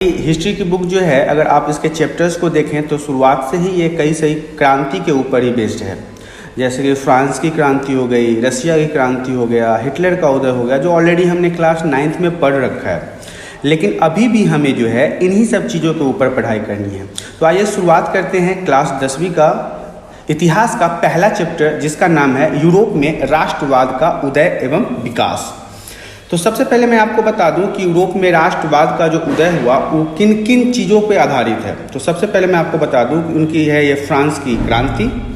History की book जो है, अगर आप इसके चैप्टर्स को देखें तो शुरुआत से ही ये कई सही क्रांति के ऊपर ही बेस्ड है। जैसे कि फ्रांस की क्रांति हो गई, रसिया की क्रांति हो गया, हिटलर का उदय हो गया, जो ऑलरेडी हमने क्लास 9th में पढ़ रखा है। लेकिन अभी भी हमें जो है इन्हीं सब चीज़ों के ऊपर पढ़ाई करनी है। तो आइए शुरुआत करते हैं क्लास 10वीं का इतिहास का पहला चैप्टर, जिसका नाम है यूरोप में राष्ट्रवाद का उदय एवं विकास। तो सबसे पहले मैं आपको बता दूं कि यूरोप में राष्ट्रवाद का जो उदय हुआ वो किन किन चीज़ों पे आधारित है। तो सबसे पहले मैं आपको बता दूं कि उनकी है ये फ्रांस की क्रांति,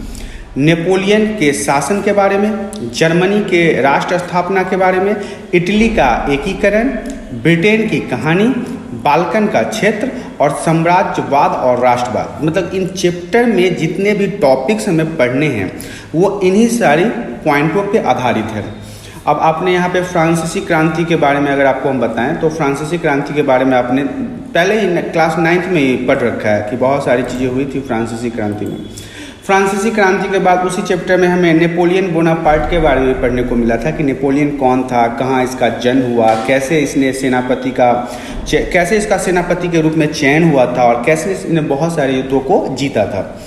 नेपोलियन के शासन के बारे में, जर्मनी के राष्ट्र स्थापना के बारे में, इटली का एकीकरण, ब्रिटेन की कहानी, बाल्कन का क्षेत्र और साम्राज्यवाद और राष्ट्रवाद। मतलब इन चैप्टर में जितने भी टॉपिक्स हमें पढ़ने हैं वो इन्हीं सारी पॉइंटों पे आधारित है। अब आपने यहाँ पे फ्रांसीसी क्रांति के बारे में अगर आपको हम बताएं तो फ्रांसीसी क्रांति के बारे में आपने पहले ही क्लास 9th में ही पढ़ रखा है कि बहुत सारी चीज़ें हुई थी फ्रांसीसी क्रांति में। फ्रांसीसी क्रांति के बाद उसी चैप्टर में हमें नेपोलियन बोनापार्ट के बारे में पढ़ने को मिला था कि नेपोलियन कौन था, कहाँ इसका जन्म हुआ, कैसे इसका सेनापति के रूप में चयन हुआ था और कैसे इसने बहुत सारे युद्धों को जीता था।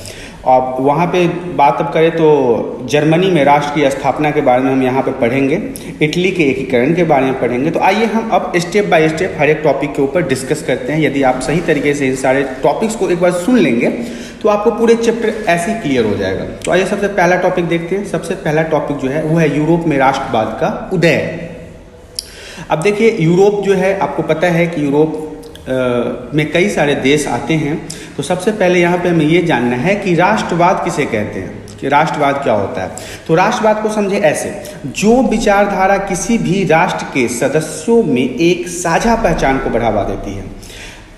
और वहाँ पे बात अब करें तो जर्मनी में राष्ट्र की स्थापना के बारे में हम यहाँ पे पढ़ेंगे, इटली के एकीकरण के बारे में पढ़ेंगे। तो आइए हम अब स्टेप बाय स्टेप हर एक टॉपिक के ऊपर डिस्कस करते हैं। यदि आप सही तरीके से इन सारे टॉपिक्स को एक बार सुन लेंगे तो आपको पूरे चैप्टर ऐसे ही क्लियर हो जाएगा। तो आइए सबसे पहला टॉपिक देखते हैं। सबसे पहला टॉपिक जो है वो है यूरोप में राष्ट्रवाद का उदय। अब देखिए, यूरोप जो है आपको पता है कि यूरोप में कई सारे देश आते हैं। तो सबसे पहले यहाँ पे हमें ये जानना है कि राष्ट्रवाद किसे कहते हैं, कि राष्ट्रवाद क्या होता है। तो राष्ट्रवाद को समझे ऐसे, जो विचारधारा किसी भी राष्ट्र के सदस्यों में एक साझा पहचान को बढ़ावा देती है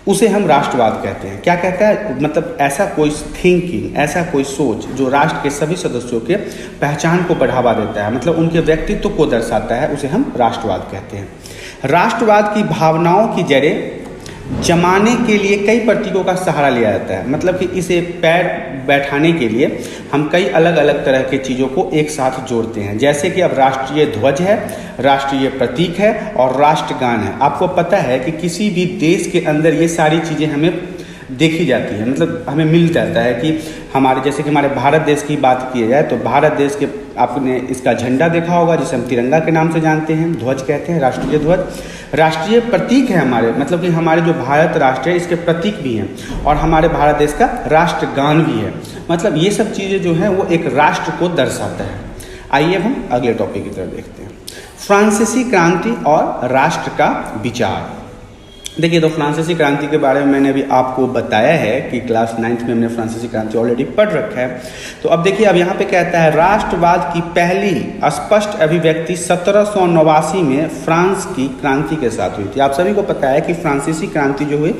उसे हम राष्ट्रवाद कहते हैं। क्या कहता है, मतलब ऐसा कोई थिंकिंग, ऐसा कोई सोच जो राष्ट्र के सभी सदस्यों के पहचान को बढ़ावा देता है, मतलब उनके व्यक्तित्व को दर्शाता है, उसे हम राष्ट्रवाद कहते हैं। राष्ट्रवाद की भावनाओं की जड़ें जमाने के लिए कई प्रतीकों का सहारा लिया जाता है। मतलब कि इसे पैर बैठाने के लिए हम कई अलग अलग तरह के चीज़ों को एक साथ जोड़ते हैं। जैसे कि अब राष्ट्रीय ध्वज है, राष्ट्रीय प्रतीक है और राष्ट्रगान है। आपको पता है कि किसी भी देश के अंदर ये सारी चीज़ें हमें देखी जाती है, मतलब हमें मिल जाता है कि हमारे, जैसे कि हमारे भारत देश की बात की जाए तो भारत देश के आपने इसका झंडा देखा होगा जिसे हम तिरंगा के नाम से जानते हैं, ध्वज कहते हैं, राष्ट्रीय ध्वज। राष्ट्रीय प्रतीक है हमारे, मतलब कि हमारे जो भारत राष्ट्र है इसके प्रतीक भी हैं और हमारे भारत देश का राष्ट्रगान भी है। मतलब ये सब चीज़ें जो हैं वो एक राष्ट्र को दर्शाता है। आइए हम अगले टॉपिक की तरफ देखते हैं, फ्रांसीसी क्रांति और राष्ट्र का विचार। देखिए, तो फ्रांसीसी क्रांति के बारे में मैंने अभी आपको बताया है कि क्लास 9th में हमने फ्रांसीसी क्रांति ऑलरेडी पढ़ रखा है। तो अब देखिए, अब यहाँ पे कहता है राष्ट्रवाद की पहली स्पष्ट अभिव्यक्ति 1789 में फ्रांस की क्रांति के साथ हुई थी। आप सभी को पता है कि फ्रांसीसी क्रांति जो हुई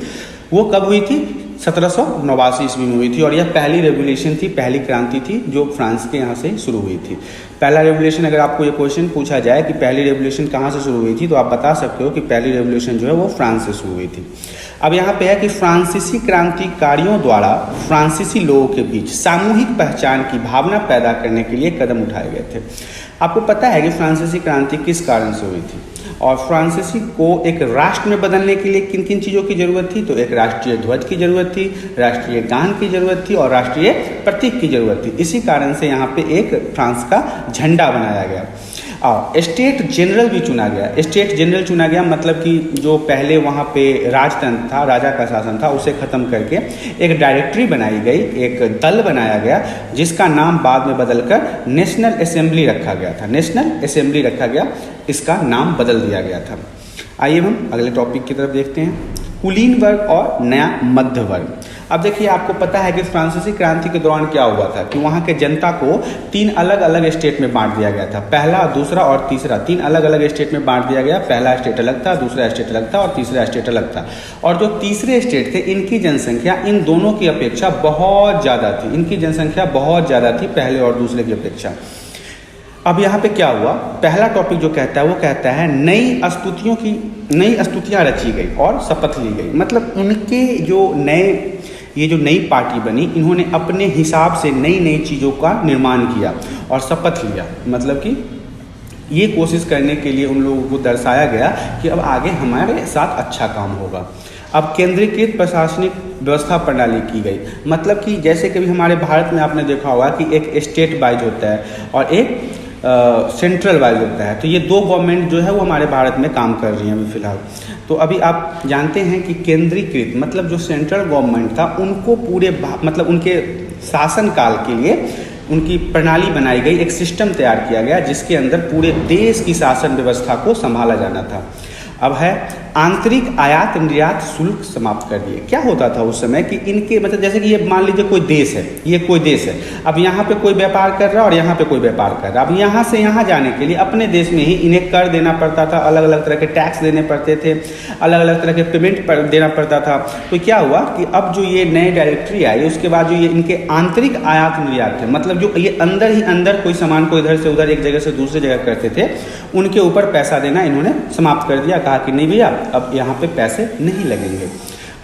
वो कब हुई थी, 1789 ईस्वी में हुई थी और यह पहली रेवोल्यूशन थी, पहली क्रांति थी जो फ्रांस के यहाँ से शुरू हुई थी। पहला रेवोल्यूशन, अगर आपको ये क्वेश्चन पूछा जाए कि पहली रेवोल्यूशन कहाँ से शुरू हुई थी, तो आप बता सकते हो कि पहली रेवोल्यूशन जो है वो फ्रांस से शुरू हुई थी। अब यहाँ पे है कि फ्रांसीसी क्रांतिकारियों द्वारा फ्रांसीसी लोगों के बीच सामूहिक पहचान की भावना पैदा करने के लिए कदम उठाए गए थे। आपको पता है कि फ्रांसीसी क्रांति किस कारण से हुई थी और फ्रांसीसी को एक राष्ट्र में बदलने के लिए किन किन चीज़ों की जरूरत थी। तो एक राष्ट्रीय ध्वज की जरूरत थी, राष्ट्रीय गान की जरूरत थी और राष्ट्रीय प्रतीक की जरूरत थी। इसी कारण से यहाँ पे एक फ्रांस का झंडा बनाया गया और स्टेट जनरल भी चुना गया। स्टेट जनरल चुना गया मतलब कि जो पहले वहाँ पे राजतंत्र था, राजा का शासन था, उसे ख़त्म करके एक डायरेक्टरी बनाई गई, एक दल बनाया गया जिसका नाम बाद में बदलकर नेशनल असेंबली रखा गया था। नेशनल असेंबली रखा गया, इसका नाम बदल दिया गया था। आइए हम अगले टॉपिक की तरफ देखते हैं, कुलीन वर्ग और नया मध्य वर्ग। अब देखिए, आपको पता है कि फ्रांसीसी क्रांति के दौरान क्या हुआ था कि वहाँ के जनता को 3 अलग अलग स्टेट में बांट दिया गया था। पहला, दूसरा और तीसरा, 3 अलग अलग स्टेट में बांट दिया गया। पहला स्टेट अलग था, दूसरा स्टेट अलग था और तीसरा स्टेट अलग था। और जो तीसरे स्टेट थे इनकी जनसंख्या इन दोनों की अपेक्षा बहुत ज़्यादा थी, इनकी जनसंख्या बहुत ज़्यादा थी पहले और दूसरे की अपेक्षा। अब यहाँ पे क्या हुआ, पहला टॉपिक जो कहता है वो कहता है नई स्तुतियाँ रची गई और शपथ ली गई। मतलब उनके जो नई पार्टी बनी, इन्होंने अपने हिसाब से नई नई चीज़ों का निर्माण किया और शपथ लिया। मतलब कि ये कोशिश करने के लिए उन लोगों को दर्शाया गया कि अब आगे हमारे साथ अच्छा काम होगा। अब केंद्रीकृत प्रशासनिक व्यवस्था प्रणाली की गई। मतलब कि जैसे कि अभी हमारे भारत में आपने देखा होगा कि एक स्टेट वाइज होता है और एक सेंट्रल वाइज होता है। तो ये दो गवर्नमेंट जो है वो हमारे भारत में काम कर रही हैं अभी फ़िलहाल। तो अभी आप जानते हैं कि केंद्रीकृत मतलब जो सेंट्रल गवर्नमेंट था उनको पूरे मतलब उनके शासन काल के लिए उनकी प्रणाली बनाई गई, एक सिस्टम तैयार किया गया जिसके अंदर पूरे देश की शासन व्यवस्था को संभाला जाना था। अब है आंतरिक आयात निर्यात शुल्क समाप्त कर दिए। क्या होता था उस समय कि इनके मतलब जैसे कि ये मान लीजिए कोई देश है, ये कोई देश है, अब यहाँ पे कोई व्यापार कर रहा है और यहाँ पे कोई व्यापार कर रहा है। अब यहाँ से यहाँ जाने के लिए अपने देश में ही इन्हें कर देना पड़ता था, अलग अलग तरह के टैक्स देने पड़ते थे, अलग अलग तरह के पेमेंट देना पड़ता था। तो क्या हुआ कि अब जो ये नए डायरेक्टरी आई उसके बाद जो ये इनके आंतरिक आयात निर्यात थे, मतलब जो ये अंदर ही अंदर कोई सामान को इधर से उधर एक जगह से दूसरी जगह करते थे, उनके ऊपर पैसा देना इन्होंने समाप्त कर दिया। कहा कि नहीं भैया अब यहाँ पे पैसे नहीं लगेंगे।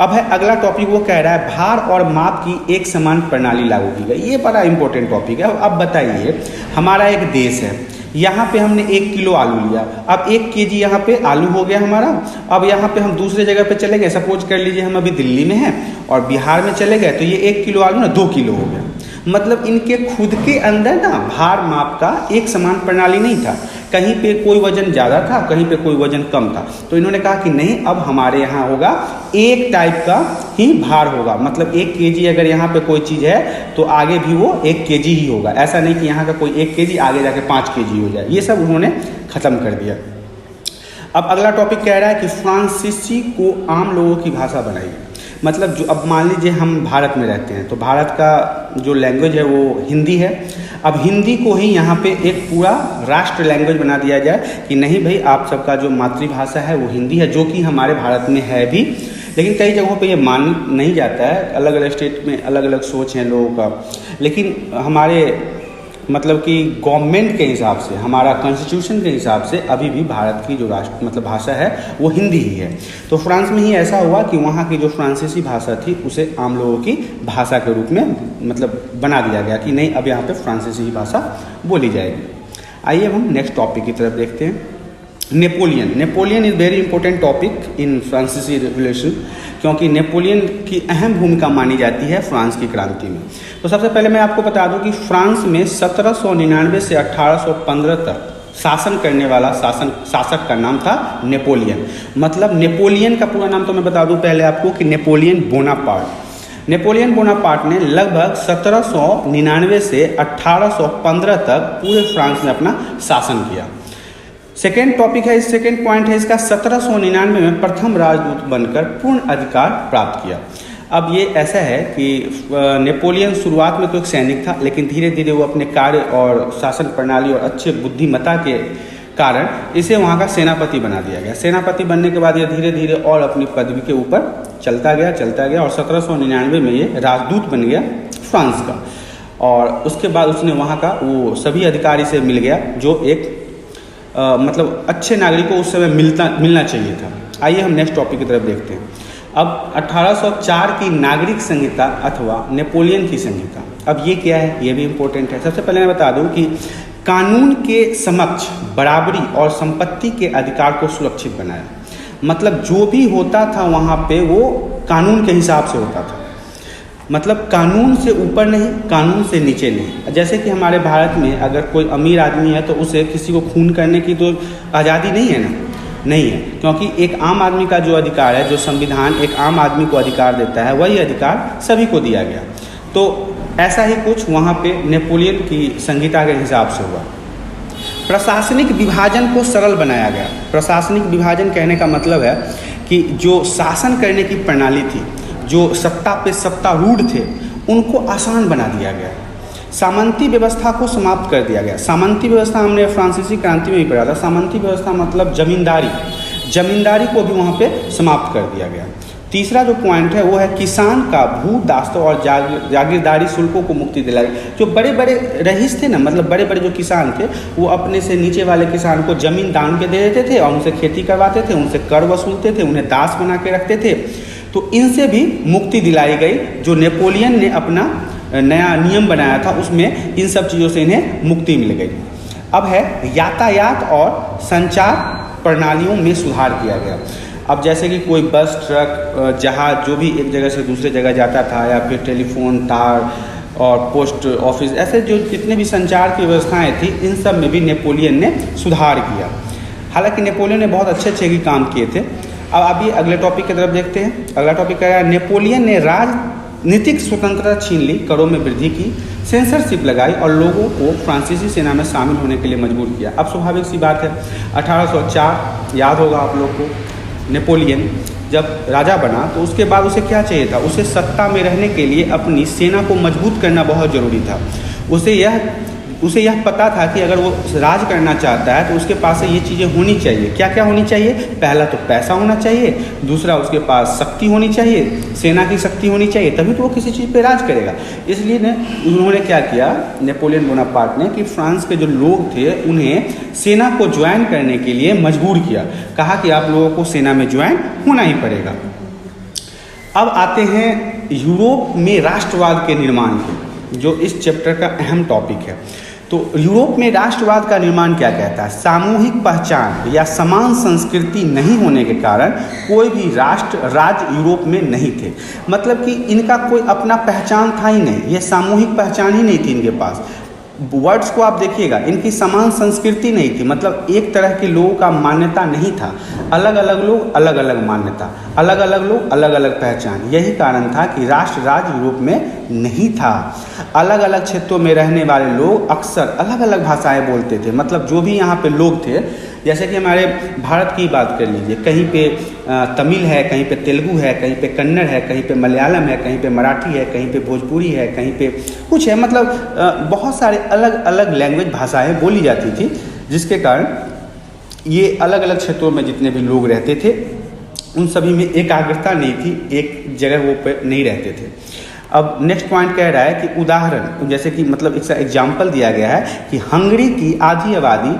अब है अगला टॉपिक, वो कह रहा है भार और माप की एक समान प्रणाली लागू की गई। ये बड़ा इंपॉर्टेंट टॉपिक है। अब बताइए, हमारा एक देश है, यहाँ पे हमने 1 किलो आलू लिया, अब 1 केजी यहाँ पे आलू हो गया हमारा। अब यहाँ पे हम दूसरे जगह पे चले गए, सपोज कर लीजिए हम अभी दिल्ली में हैं और बिहार में चले गए, तो ये 1 किलो आलू ना 2 किलो हो गया। मतलब इनके खुद के अंदर ना भार माप का एक समान प्रणाली नहीं था, कहीं पे कोई वजन ज़्यादा था, कहीं पे कोई वजन कम था। तो इन्होंने कहा कि नहीं, अब हमारे यहाँ होगा एक टाइप का ही भार होगा। मतलब 1 केजी अगर यहाँ पे कोई चीज़ है तो आगे भी वो 1 केजी ही होगा। ऐसा नहीं कि यहाँ का कोई 1 केजी आगे जाके 5 केजी हो जाए। ये सब उन्होंने ख़त्म कर दिया। अब अगला टॉपिक कह रहा है कि फ्रांसीसी को आम लोगों की भाषा बनाई। मतलब जो अब मान लीजिए हम भारत में रहते हैं तो भारत का जो लैंग्वेज है वो हिंदी है। अब हिंदी को ही यहाँ पे एक पूरा राष्ट्र लैंग्वेज बना दिया जाए कि नहीं भाई आप सबका जो मातृभाषा है वो हिंदी है, जो कि हमारे भारत में है भी, लेकिन कई जगहों पे ये मान नहीं जाता है। अलग अलग स्टेट में अलग अलग सोच है लोगों का, लेकिन हमारे मतलब कि गवर्नमेंट के हिसाब से, हमारा कॉन्स्टिट्यूशन के हिसाब से अभी भी भारत की जो राष्ट्र मतलब भाषा है वो हिंदी ही है। तो फ्रांस में ही ऐसा हुआ कि वहाँ की जो फ्रांसीसी भाषा थी उसे आम लोगों की भाषा के रूप में मतलब बना दिया गया कि नहीं अब यहाँ पे फ्रांसीसी ही भाषा बोली जाएगी। आइए हम नेक्स्ट टॉपिक की तरफ देखते हैं। Napoleon is very important topic in फ्रांसीसी रिवॉल्यूशन, क्योंकि नेपोलियन की अहम भूमिका मानी जाती है फ्रांस की क्रांति में। तो सबसे पहले मैं आपको बता दूं कि फ्रांस में 1799 से 1815 तक शासन करने वाला शासक का नाम था नेपोलियन। मतलब नेपोलियन का पूरा नाम तो मैं बता दूं पहले आपको कि नेपोलियन बोनापार्ट। नेपोलियन बोनापार्ट ने लगभग 1799 से 1815 तक पूरे फ्रांस में अपना शासन किया। सेकेंड टॉपिक है, सेकेंड पॉइंट है इसका, 1799 में प्रथम राजदूत बनकर पूर्ण अधिकार प्राप्त किया। अब ये ऐसा है कि नेपोलियन शुरुआत में तो एक सैनिक था, लेकिन धीरे धीरे वो अपने कार्य और शासन प्रणाली और अच्छे बुद्धिमत्ता के कारण इसे वहाँ का सेनापति बना दिया गया। सेनापति बनने के बाद ये धीरे धीरे और अपनी पदवी के ऊपर चलता गया और 1799 में ये राजदूत बन गया फ्रांस का। और उसके बाद उसने वहाँ का वो सभी अधिकारी से मिल गया जो एक मतलब अच्छे नागरिक को उस समय मिलना चाहिए था। आइए हम नेक्स्ट टॉपिक की तरफ देखते हैं। अब 1804 की नागरिक संहिता अथवा नेपोलियन की संहिता, अब ये क्या है, ये भी इम्पोर्टेंट है। सबसे पहले मैं बता दूं कि कानून के समक्ष बराबरी और संपत्ति के अधिकार को सुरक्षित बनाया। मतलब जो भी होता था वहाँ पे वो कानून के हिसाब से होता था, मतलब कानून से ऊपर नहीं, कानून से नीचे नहीं। जैसे कि हमारे भारत में अगर कोई अमीर आदमी है तो उसे किसी को खून करने की तो आज़ादी नहीं है ना, नहीं है, क्योंकि एक आम आदमी का जो अधिकार है, जो संविधान एक आम आदमी को अधिकार देता है, वही अधिकार सभी को दिया गया। तो ऐसा ही कुछ वहाँ पे नेपोलियन की संहिता के हिसाब से हुआ। प्रशासनिक विभाजन को सरल बनाया गया। प्रशासनिक विभाजन कहने का मतलब है कि जो शासन करने की प्रणाली थी, जो सत्ता पे सत्तारूढ़ थे, उनको आसान बना दिया गया। सामंती व्यवस्था को समाप्त कर दिया गया। सामंती व्यवस्था हमने फ्रांसीसी क्रांति में ही पढ़ा था। सामंती व्यवस्था मतलब जमींदारी को भी वहाँ पे समाप्त कर दिया गया। तीसरा जो पॉइंट है वो है किसान का भू दास्तों और जागीरदारी शुल्कों को मुक्ति दिलाई। जो बड़े बड़े रईस थे ना, मतलब बड़े बड़े जो किसान थे, वो अपने से नीचे वाले किसान को जमीन दान के दे देते थे और उनसे खेती करवाते थे, उनसे कर वसूलते थे, उन्हें दास बना के रखते थे। तो इनसे भी मुक्ति दिलाई गई। जो नेपोलियन ने अपना नया नियम बनाया था उसमें इन सब चीज़ों से इन्हें मुक्ति मिल गई। अब है यातायात और संचार प्रणालियों में सुधार किया गया। अब जैसे कि कोई बस, ट्रक, जहाज, जो भी एक जगह से दूसरे जगह जाता था, या फिर टेलीफोन तार और पोस्ट ऑफिस, ऐसे जो जितने भी संचार की व्यवस्थाएं थी, इन सब में भी नेपोलियन ने सुधार किया। हालांकि नेपोलियन ने बहुत अच्छे अच्छे भी काम किए थे। अब अभी अगले टॉपिक की तरफ देखते हैं। अगला टॉपिक क्या है? नेपोलियन ने राजनीतिक स्वतंत्रता छीन ली, करों में वृद्धि की, सेंसरशिप लगाई और लोगों को फ्रांसीसी सेना में शामिल होने के लिए मजबूर किया। अब स्वाभाविक सी बात है, 1804 याद होगा आप लोग को, नेपोलियन जब राजा बना तो उसके बाद उसे क्या चाहिए था? उसे सत्ता में रहने के लिए अपनी सेना को मजबूत करना बहुत ज़रूरी था। उसे यह पता था कि अगर वो राज करना चाहता है तो उसके पास ये चीज़ें होनी चाहिए। क्या क्या होनी चाहिए? पहला तो पैसा होना चाहिए, दूसरा उसके पास शक्ति होनी चाहिए, सेना की शक्ति होनी चाहिए, तभी तो वो किसी चीज़ पे राज करेगा। इसलिए उन्होंने क्या किया, नेपोलियन बोनापार्ट ने, कि फ्रांस के जो लोग थे उन्हें सेना को ज्वाइन करने के लिए मजबूर किया। कहा कि आप लोगों को सेना में ज्वाइन होना ही पड़ेगा। अब आते हैं यूरोप में राष्ट्रवाद के निर्माण के, जो इस चैप्टर का अहम टॉपिक है। तो यूरोप में राष्ट्रवाद का निर्माण क्या कहता है? सामूहिक पहचान या समान संस्कृति नहीं होने के कारण कोई भी राज्य यूरोप में नहीं थे। मतलब कि इनका कोई अपना पहचान था ही नहीं, ये सामूहिक पहचान ही नहीं थी इनके पास। वर्ड्स को आप देखिएगा, इनकी समान संस्कृति नहीं थी, मतलब एक तरह के लोगों का मान्यता नहीं था। अलग अलग लोग, अलग अलग मान्यता, अलग अलग लोग, अलग अलग पहचान। यही कारण था कि राष्ट्र राज्य यूरोप में नहीं था। अलग अलग क्षेत्रों में रहने वाले लोग अक्सर अलग अलग भाषाएं बोलते थे। मतलब जो भी यहाँ पे लोग थे, जैसे कि हमारे भारत की बात कर लीजिए, कहीं पे तमिल है, कहीं पे तेलुगु है, कहीं पे कन्नड़ है, कहीं पे मलयालम है, कहीं पे मराठी है, कहीं पे भोजपुरी है, कहीं पे कुछ है। मतलब बहुत सारे अलग अलग लैंग्वेज भाषाएं बोली जाती थी, जिसके कारण ये अलग अलग क्षेत्रों में जितने भी लोग रहते थे उन सभी में एकाग्रता नहीं थी, एक जगह वो पे नहीं रहते थे। अब नेक्स्ट पॉइंट कह रहा है कि उदाहरण, जैसे कि मतलब एक एग्जाम्पल दिया गया है कि हंगरी की आधी आबादी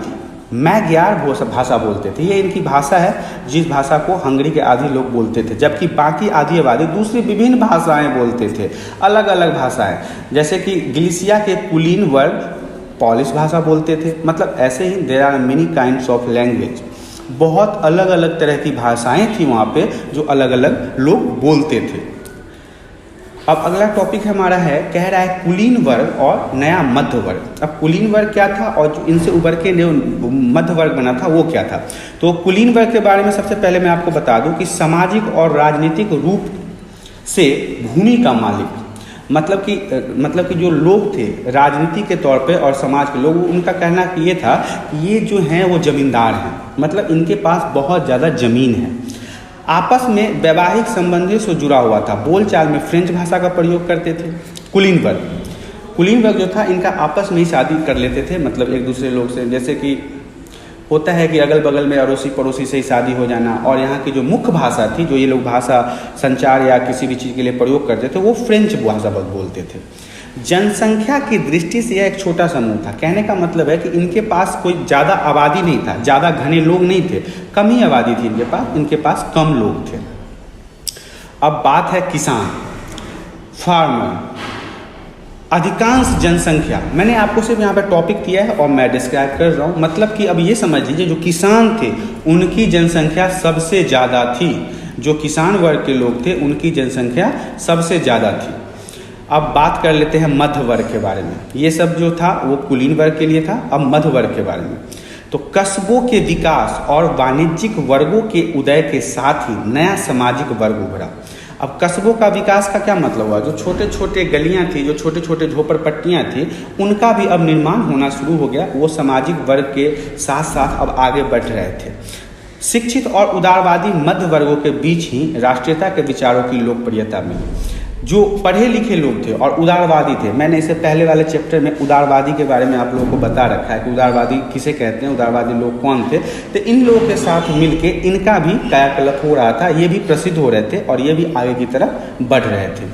मैग्यार भाषा बोलते थे। ये इनकी भाषा है, जिस भाषा को हंगरी के आधी लोग बोलते थे, जबकि बाकी आधी आबादी दूसरी विभिन्न भाषाएं बोलते थे, अलग अलग भाषाएं। जैसे कि ग्लिसिया के कुलीन वर्ग पॉलिश भाषा बोलते थे। मतलब ऐसे ही there are many kinds of language, बहुत अलग अलग तरह की भाषाएं थी वहाँ पे जो अलग अलग लोग बोलते थे। अब अगला टॉपिक हमारा है, कह रहा है कुलीन वर्ग और नया मध्य वर्ग। अब कुलीन वर्ग क्या था और जो इनसे उभर के मध्य वर्ग बना था वो क्या था? तो कुलीन वर्ग के बारे में सबसे पहले मैं आपको बता दूं कि सामाजिक और राजनीतिक रूप से भूमि का मालिक, मतलब कि जो लोग थे राजनीति के तौर पे और समाज के लोग, उनका कहना ये था कि ये जो हैं वो जमींदार हैं, मतलब इनके पास बहुत ज़्यादा ज़मीन है। आपस में वैवाहिक संबंधों से जुड़ा हुआ था, बोलचाल में फ्रेंच भाषा का प्रयोग करते थे। कुलीन वर्ग जो था इनका आपस में ही शादी कर लेते थे, मतलब एक दूसरे लोग से। जैसे कि होता है कि अगल बगल में अड़ोसी पड़ोसी से ही शादी हो जाना। और यहाँ की जो मुख्य भाषा थी, जो ये लोग भाषा संचार या किसी भी चीज़ के लिए प्रयोग करते थे, वो फ्रेंच भाषा बोलते थे। जनसंख्या की दृष्टि से यह एक छोटा समूह था। कहने का मतलब है कि इनके पास कोई ज़्यादा आबादी नहीं था, ज़्यादा घने लोग नहीं थे, कम ही आबादी थी इनके पास कम लोग थे। अब बात है किसान, फार्मर। अधिकांश जनसंख्या, मैंने आपको सिर्फ यहाँ पे टॉपिक दिया है और मैं डिस्क्राइब कर रहा हूँ। मतलब कि अब ये समझ लीजिए, जो किसान थे उनकी जनसंख्या सबसे ज़्यादा थी। जो किसान वर्ग के लोग थे उनकी जनसंख्या सबसे ज़्यादा थी। अब बात कर लेते हैं मध्य वर्ग के बारे में। ये सब जो था वो कुलीन वर्ग के लिए था। अब मध्य वर्ग के बारे में, तो कस्बों के विकास और वाणिज्यिक वर्गों के उदय के साथ ही नया सामाजिक वर्ग उभरा। अब कस्बों का विकास का क्या मतलब हुआ? जो छोटे छोटे गलियां थी, जो छोटे छोटे झोपड़पट्टियां थी, उनका भी अब निर्माण होना शुरू हो गया। वो सामाजिक वर्ग के साथ साथ अब आगे बढ़ रहे थे। शिक्षित और उदारवादी मध्य वर्गों के बीच ही राष्ट्रीयता के विचारों की लोकप्रियता मिली। जो पढ़े लिखे लोग थे और उदारवादी थे, मैंने इससे पहले वाले चैप्टर में उदारवादी के बारे में आप लोगों को बता रखा है कि उदारवादी किसे कहते हैं, उदारवादी लोग कौन थे। तो इन लोगों के साथ मिलके इनका भी कायाकल्प हो रहा था, ये भी प्रसिद्ध हो रहे थे और ये भी आगे की तरफ बढ़ रहे थे।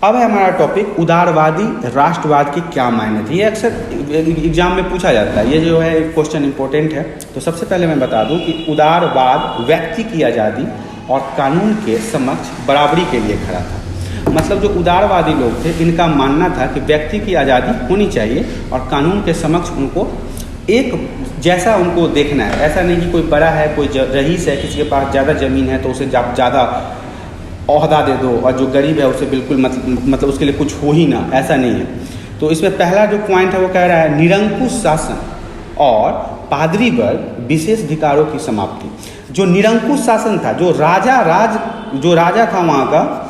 अब है हमारा टॉपिक उदारवादी राष्ट्रवाद के क्या मायने थे। ये अक्सर एग्जाम में पूछा जाता है, ये जो है क्वेश्चन इंपॉर्टेंट है। तो सबसे पहले मैं बता दूं कि उदारवाद व्यक्ति की आज़ादी और कानून के समक्ष बराबरी के लिए खड़ा था। मतलब जो उदारवादी लोग थे इनका मानना था कि व्यक्ति की आज़ादी होनी चाहिए और कानून के समक्ष उनको एक जैसा उनको देखना है। ऐसा नहीं कि कोई बड़ा है, कोई रईस है, किसी के पास ज़्यादा ज़मीन है तो उसे ज़्यादा ओहदा दे दो, और जो गरीब है उसे बिल्कुल मतलब उसके लिए कुछ हो ही ना, ऐसा नहीं है। तो इसमें पहला जो पॉइंट है वो कह रहा है निरंकुश शासन और पादरी वर्ग विशेष अधिकारों की समाप्ति। जो निरंकुश शासन था, जो राजा था वहाँ का,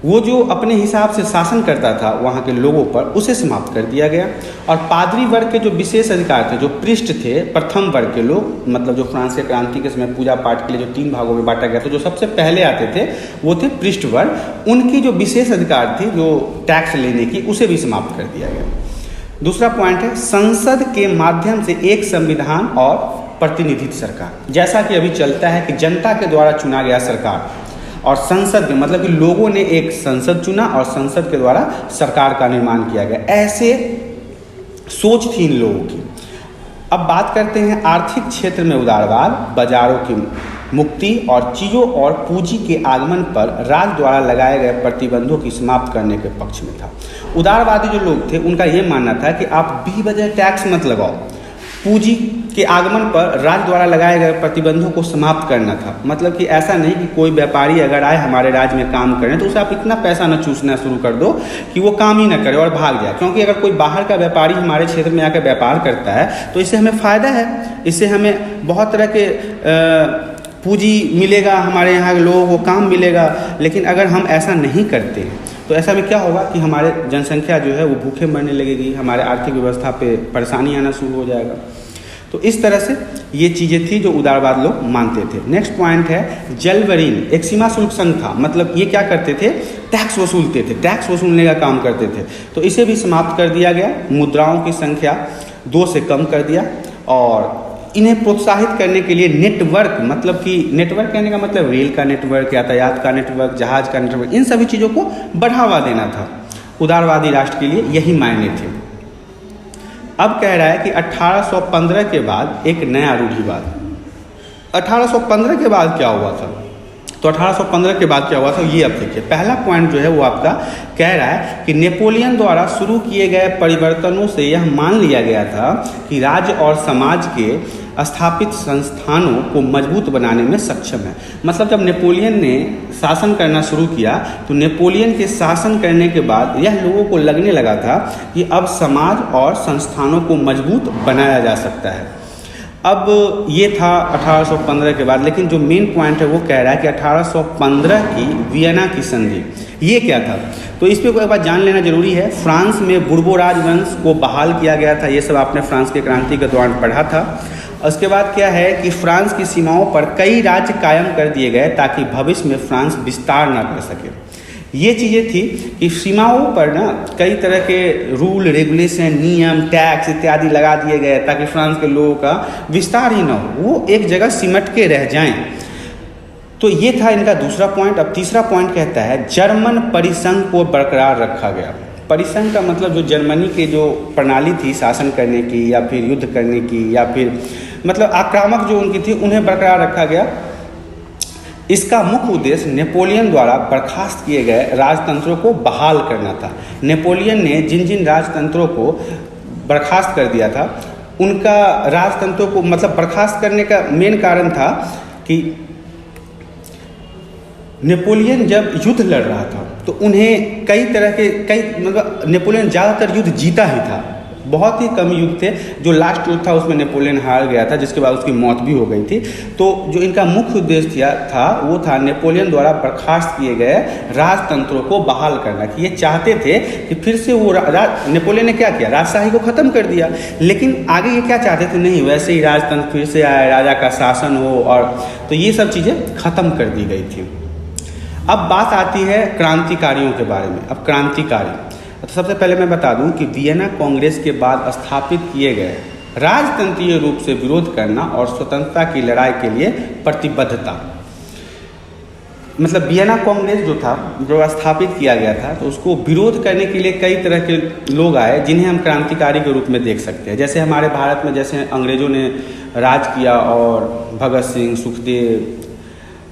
वो जो अपने हिसाब से शासन करता था वहाँ के लोगों पर, उसे समाप्त कर दिया गया। और पादरी वर्ग के जो विशेष अधिकार थे, जो पृष्ठ थे, प्रथम वर्ग के लोग, मतलब जो फ्रांस के क्रांति के समय पूजा पाठ के लिए जो 3 भागों में बांटा गया, तो जो सबसे पहले आते थे वो थे पृष्ठ वर्ग। उनकी जो विशेष अधिकार थी जो टैक्स लेने की, उसे भी समाप्त कर दिया गया। दूसरा पॉइंट है संसद के माध्यम से एक संविधान और प्रतिनिधित्व सरकार। जैसा कि अभी चलता है कि जनता के द्वारा चुना गया सरकार, और संसद में मतलब कि लोगों ने एक संसद चुना और संसद के द्वारा सरकार का निर्माण किया गया, ऐसे सोच थी इन लोगों की। अब बात करते हैं आर्थिक क्षेत्र में उदारवाद, बाजारों की मुक्ति और चीज़ों और पूंजी के आगमन पर राज्य द्वारा लगाए गए प्रतिबंधों की समाप्त करने के पक्ष में था। उदारवादी जो लोग थे उनका ये मानना था कि आप बेवजह टैक्स मत लगाओ, पूंजी के आगमन पर राज्य द्वारा लगाए गए प्रतिबंधों को समाप्त करना था। मतलब कि ऐसा नहीं कि कोई व्यापारी अगर आए हमारे राज्य में काम करें तो उसे आप इतना पैसा न चूसना शुरू कर दो कि वो काम ही न करे और भाग जाए। क्योंकि अगर कोई बाहर का व्यापारी हमारे क्षेत्र में आकर व्यापार करता है तो इससे हमें फ़ायदा है, इससे हमें बहुत तरह के पूंजी मिलेगा, हमारे यहाँ के लोगों को काम मिलेगा। लेकिन अगर हम ऐसा नहीं करते हैं तो ऐसा में क्या होगा कि हमारे जनसंख्या जो है वो भूखे मरने लगेगी, हमारे आर्थिक व्यवस्था पे परेशानी आना शुरू हो जाएगा। तो इस तरह से ये चीज़ें थी जो उदारवाद लोग मानते थे। नेक्स्ट पॉइंट है जलवरीन, एक सीमा शुल्क संघ था। मतलब ये क्या करते थे, टैक्स वसूलते थे, टैक्स वसूलने का काम करते थे। तो इसे भी समाप्त कर दिया गया, मुद्राओं की संख्या 2 से कम कर दिया, और इन्हें प्रोत्साहित करने के लिए नेटवर्क, मतलब कि नेटवर्क कहने का मतलब रेल का नेटवर्क, यातायात का नेटवर्क, जहाज का नेटवर्क, इन सभी चीज़ों को बढ़ावा देना था। उदारवादी राष्ट्र के लिए यही मायने थे। अब कह रहा है कि 1815 के बाद एक नया रूढ़िवाद। 1815 के बाद क्या हुआ था, तो 1815 के बाद क्या हुआ था ये अब देखिए। पहला पॉइंट जो है वो आपका कह रहा है कि नेपोलियन द्वारा शुरू किए गए परिवर्तनों से यह मान लिया गया था कि राज्य और समाज के स्थापित संस्थानों को मजबूत बनाने में सक्षम है। मतलब जब नेपोलियन ने शासन करना शुरू किया तो नेपोलियन के शासन करने के बाद यह लोगों को लगने लगा था कि अब समाज और संस्थानों को मजबूत बनाया जा सकता है। अब ये था 1815 के बाद। लेकिन जो मेन पॉइंट है वो कह रहा है कि 1815 की वियना की संधि, ये क्या था, तो इस पर एक बात जान लेना जरूरी है। फ्रांस में बुर्बो राजवंश को बहाल किया गया था, ये सब आपने फ्रांस के क्रांति के दौरान पढ़ा था। उसके बाद क्या है कि फ्रांस की सीमाओं पर कई राज्य कायम कर दिए गए ताकि भविष्य में फ्रांस विस्तार ना कर सके। ये चीज़ें थी कि सीमाओं पर ना कई तरह के रूल रेगुलेशन, नियम, टैक्स इत्यादि लगा दिए गए ताकि फ्रांस के लोगों का विस्तार ही ना हो, वो एक जगह सिमट के रह जाएं। तो ये था इनका दूसरा पॉइंट। अब तीसरा पॉइंट कहता है जर्मन परिसंघ को बरकरार रखा गया। परिसंघ का मतलब जो जर्मनी के जो प्रणाली थी शासन करने की या फिर युद्ध करने की या फिर मतलब आक्रामक जो उनकी थी, उन्हें बरकरार रखा गया। इसका मुख्य उद्देश्य नेपोलियन द्वारा बर्खास्त किए गए राजतंत्रों को बहाल करना था। नेपोलियन ने जिन जिन राजतंत्रों को बर्खास्त कर दिया था, उनका राजतंत्रों को मतलब बर्खास्त करने का मेन कारण था कि नेपोलियन जब युद्ध लड़ रहा था तो उन्हें कई मतलब नेपोलियन ज़्यादातर युद्ध जीता ही था, बहुत ही कम युद्ध थे। जो लास्ट युद्ध था उसमें नेपोलियन हार गया था, जिसके बाद उसकी मौत भी हो गई थी। तो जो इनका मुख्य उद्देश्य था वो था नेपोलियन द्वारा बर्खास्त किए गए राजतंत्रों को बहाल करना। कि ये चाहते थे कि फिर से वो नेपोलियन ने क्या किया, राजशाही को ख़त्म कर दिया, लेकिन आगे ये क्या चाहते थे, नहीं वैसे ही राजतंत्र फिर से आए, राजा का शासन हो, और तो ये सब चीज़ें ख़त्म कर दी गई थी। अब बात आती है क्रांतिकारियों के बारे में। अब क्रांतिकारी, तो सबसे पहले मैं बता दूं कि वियना कांग्रेस के बाद स्थापित किए गए राजतंत्रीय रूप से विरोध करना और स्वतंत्रता की लड़ाई के लिए प्रतिबद्धता। मतलब वियना कांग्रेस जो था, जो स्थापित किया गया था, तो उसको विरोध करने के लिए कई तरह के लोग आए जिन्हें हम क्रांतिकारी के रूप में देख सकते हैं। जैसे हमारे भारत में जैसे अंग्रेजों ने राज किया और भगत सिंह, सुखदेव,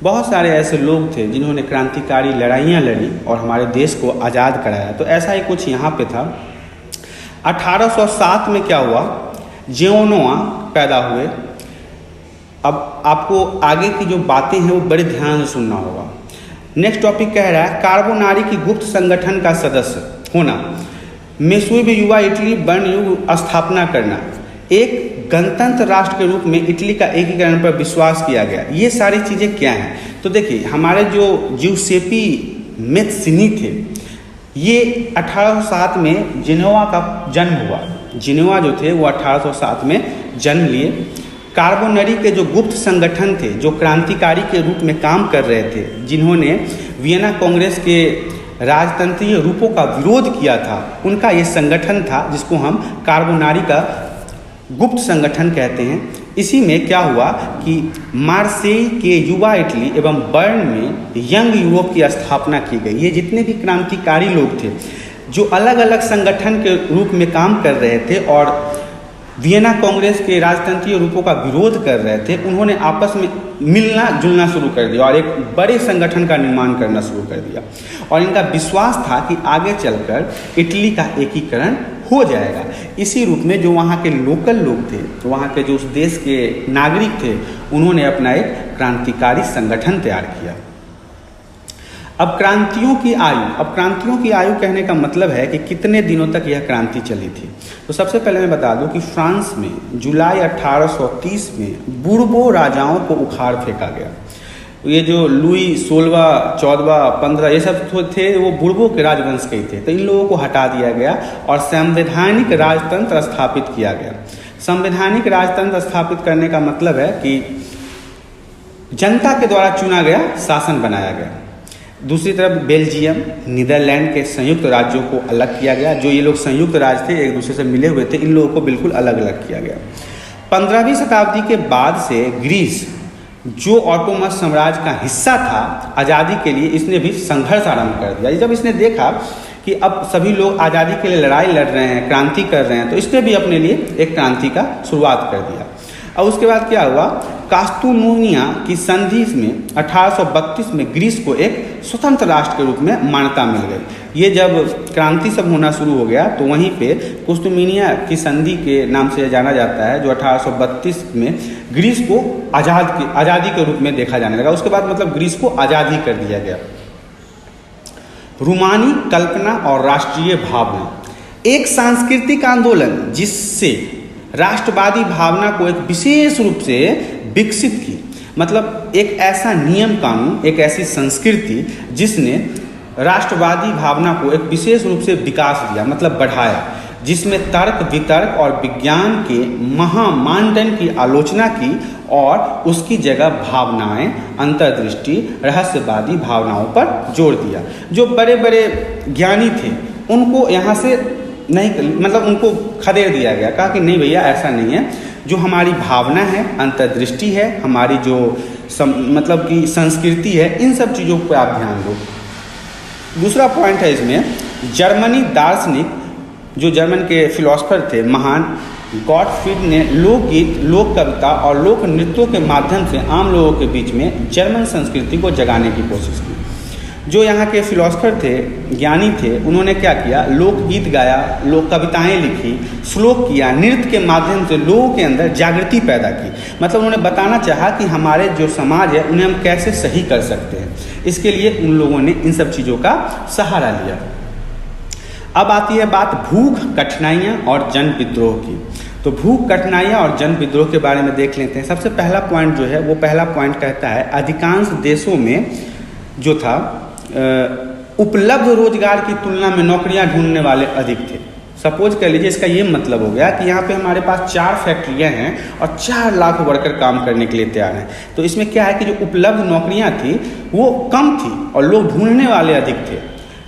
बहुत सारे ऐसे लोग थे जिन्होंने क्रांतिकारी लड़ाइयाँ लड़ी और हमारे देश को आज़ाद कराया। तो ऐसा ही कुछ यहाँ पे था। 1807 में क्या हुआ जेओनोआ पैदा हुए। अब आपको आगे की जो बातें हैं वो बड़े ध्यान से सुनना होगा। नेक्स्ट टॉपिक कह रहा है कार्बोनारी की गुप्त संगठन का सदस्य होना, मेसूब युवा इटली बर्न युग स्थापना करना, एक गणतंत्र राष्ट्र के रूप में इटली का एकीकरण पर विश्वास किया गया। ये सारी चीज़ें क्या हैं? तो देखिए, हमारे जो जिउसेपी मैत्सिनी थे, ये 1807 में जिनेवा का जन्म हुआ। जिनेवा जो थे वो 1807 में जन्म लिए। कार्बोनरी के जो गुप्त संगठन थे, जो क्रांतिकारी के रूप में काम कर रहे थे, जिन्होंने वियना कांग्रेस के राजतंत्रीय रूपों का विरोध किया था, उनका ये संगठन था जिसको हम कार्बोनारी का गुप्त संगठन कहते हैं। इसी में क्या हुआ कि मार्सेई के युवा इटली एवं बर्न में यंग यूरोप की स्थापना की गई। ये जितने भी क्रांतिकारी लोग थे जो अलग अलग संगठन के रूप में काम कर रहे थे और वियना कांग्रेस के राजतंत्रीय रूपों का विरोध कर रहे थे, उन्होंने आपस में मिलना जुलना शुरू कर दिया और एक बड़े संगठन का निर्माण करना शुरू कर दिया। और इनका विश्वास था कि आगे चलकर इटली का एकीकरण हो जाएगा। इसी रूप में जो वहाँ के लोकल लोग थे, तो वहाँ के जो उस देश के नागरिक थे, उन्होंने अपना एक क्रांतिकारी संगठन तैयार किया। अब क्रांतियों की आयु कहने का मतलब है कि कितने दिनों तक यह क्रांति चली थी। तो सबसे पहले मैं बता दूं कि फ्रांस में जुलाई 1830 में बूर्बो राजाओं को उखाड़ फेंका गया। ये जो लुई 16, 14, 15 ये सब थे, वो बूर्बो के राजवंश के ही थे। तो इन लोगों को हटा दिया गया और संवैधानिक राजतंत्र स्थापित किया गया। संवैधानिक राजतंत्र स्थापित करने का मतलब है कि जनता के द्वारा चुना गया शासन बनाया गया। दूसरी तरफ बेल्जियम, नीदरलैंड के संयुक्त राज्यों को अलग किया गया। जो ये लोग संयुक्त राज्य थे, एक दूसरे से मिले हुए थे, इन लोगों को बिल्कुल अलग अलग किया गया। 15वीं शताब्दी के बाद से ग्रीस, जो ऑटोमन साम्राज्य का हिस्सा था, आज़ादी के लिए इसने भी संघर्ष आरंभ कर दिया। जब इसने देखा कि अब सभी लोग आज़ादी के लिए लड़ाई लड़ रहे हैं, क्रांति कर रहे हैं, तो इसने भी अपने लिए एक क्रांति का शुरुआत कर दिया। और उसके बाद क्या हुआ, कास्तुनोनिया की संधि में 1832 में ग्रीस को एक स्वतंत्र राष्ट्र के रूप में मान्यता मिल गई। ये जब क्रांति सब होना शुरू हो गया, तो वहीं पे कास्तुनोनिया की संधि के नाम से जाना जाता है, जो 1832 में ग्रीस को आज़ादी के रूप में देखा जाने लगा। उसके बाद मतलब ग्रीस को आज़ादी कर दिया गया। रूमानी कल्पना और राष्ट्रीय भावना, एक सांस्कृतिक आंदोलन जिससे राष्ट्रवादी भावना को एक विशेष रूप से विकसित की। मतलब एक ऐसा नियम कानून, एक ऐसी संस्कृति जिसने राष्ट्रवादी भावना को एक विशेष रूप से विकास दिया, मतलब बढ़ाया, जिसमें तर्क वितर्क और विज्ञान के महामानदंड की आलोचना की और उसकी जगह भावनाएं, अंतर्दृष्टि, रहस्यवादी भावनाओं पर जोर दिया। जो बड़े बड़े ज्ञानी थे उनको यहाँ से नहीं, मतलब उनको खदेड़ दिया गया। कहा कि नहीं भैया, ऐसा नहीं है। जो हमारी भावना है, अंतर्दृष्टि है, हमारी जो मतलब कि संस्कृति है, इन सब चीज़ों पर आप ध्यान दो। दूसरा पॉइंट है इसमें, जर्मनी दार्शनिक, जो जर्मन के फिलोसफर थे महान गॉटफ्रीड ने लोकगीत, लोक कविता और लोक नृत्यों के माध्यम से आम लोगों के बीच में जर्मन संस्कृति को जगाने की कोशिश की। जो यहाँ के फिलोसफर थे, ज्ञानी थे, उन्होंने क्या किया, लोकगीत गाया, लोक कविताएं लिखी, श्लोक किया, नृत्य के माध्यम से लोगों के अंदर जागृति पैदा की। मतलब उन्होंने बताना चाहा कि हमारे जो समाज है उन्हें हम कैसे सही कर सकते हैं। इसके लिए उन लोगों ने इन सब चीज़ों का सहारा लिया। अब आती है बात भूख, कठिनाइयाँ और जन विद्रोह की। तो भूख, कठिनाइयाँ और जन विद्रोह के बारे में देख लेते हैं। सबसे पहला पॉइंट जो है, वो पहला पॉइंट कहता है अधिकांश देशों में जो था उपलब्ध रोजगार की तुलना में नौकरियां ढूंढने वाले अधिक थे। सपोज कर लीजिए, इसका ये मतलब हो गया कि यहाँ पे हमारे पास 4 फैक्ट्रियाँ हैं और 4 लाख वर्कर काम करने के लिए तैयार हैं। तो इसमें क्या है कि जो उपलब्ध नौकरियाँ थी वो कम थी और लोग ढूंढने वाले अधिक थे,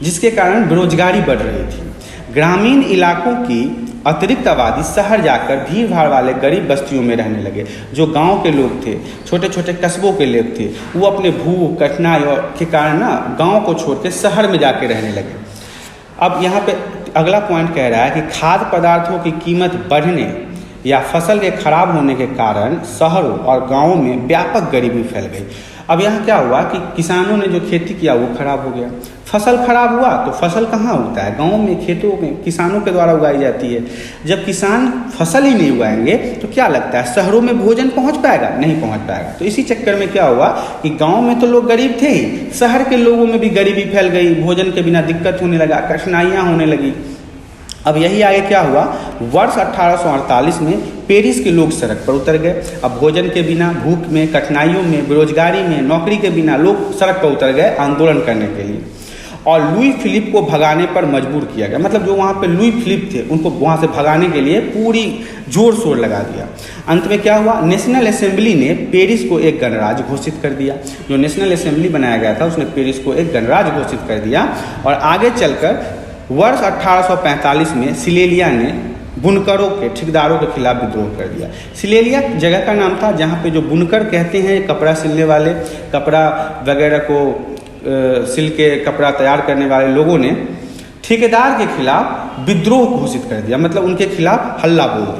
जिसके कारण बेरोजगारी बढ़ रही थी। ग्रामीण इलाकों की अतिरिक्त आबादी शहर जाकर भीड़ भाड़ वाले गरीब बस्तियों में रहने लगे। जो गांव के लोग थे, छोटे छोटे कस्बों के लोग थे, वो अपने भूख, कठिनाई के कारण ना गांव को छोड़ के शहर में जाके रहने लगे। अब यहाँ पे अगला पॉइंट कह रहा है कि खाद्य पदार्थों की कीमत बढ़ने या फसल के खराब होने के कारण शहरों और गाँवों में व्यापक गरीबी फैल गई। अब यहाँ क्या हुआ कि किसानों ने जो खेती किया वो खराब हो गया, फसल खराब हुआ तो फसल कहाँ उगता है? गाँव में, खेतों में, किसानों के द्वारा उगाई जाती है। जब किसान फसल ही नहीं उगाएंगे तो क्या लगता है शहरों में भोजन पहुँच पाएगा? नहीं पहुँच पाएगा। तो इसी चक्कर में क्या हुआ कि गाँव में तो लोग गरीब थे ही, शहर के लोगों में भी गरीबी फैल गई, भोजन के बिना दिक्कत होने लगा, कठिनाइयाँ होने लगी। अब यही आगे क्या हुआ, वर्ष 1848 में पेरिस के लोग सड़क पर उतर गए। अब भोजन के बिना, भूख में, कठिनाइयों में, बेरोजगारी में, नौकरी के बिना लोग सड़क पर उतर गए आंदोलन करने के लिए, और लुई फिलिप को भगाने पर मजबूर किया गया। मतलब जो वहाँ पे लुई फिलिप थे उनको वहाँ से भगाने के लिए पूरी जोर शोर लगा दिया। अंत में क्या हुआ, नेशनल असेंबली ने पेरिस को एक गणराज्य घोषित कर दिया। जो नेशनल असेंबली बनाया गया था उसने पेरिस को एक गणराज्य घोषित कर दिया। और आगे चलकर वर्ष 1845 में सिलेलिया ने बुनकरों के, ठेकेदारों के खिलाफ विद्रोह कर दिया। सिलेलिया जगह का नाम था जहाँ पे जो बुनकर कहते हैं, कपड़ा सिलने वाले, कपड़ा वगैरह को सिल के कपड़ा तैयार करने वाले लोगों ने ठेकेदार के खिलाफ विद्रोह घोषित कर दिया, मतलब उनके खिलाफ हल्ला बोल दिया।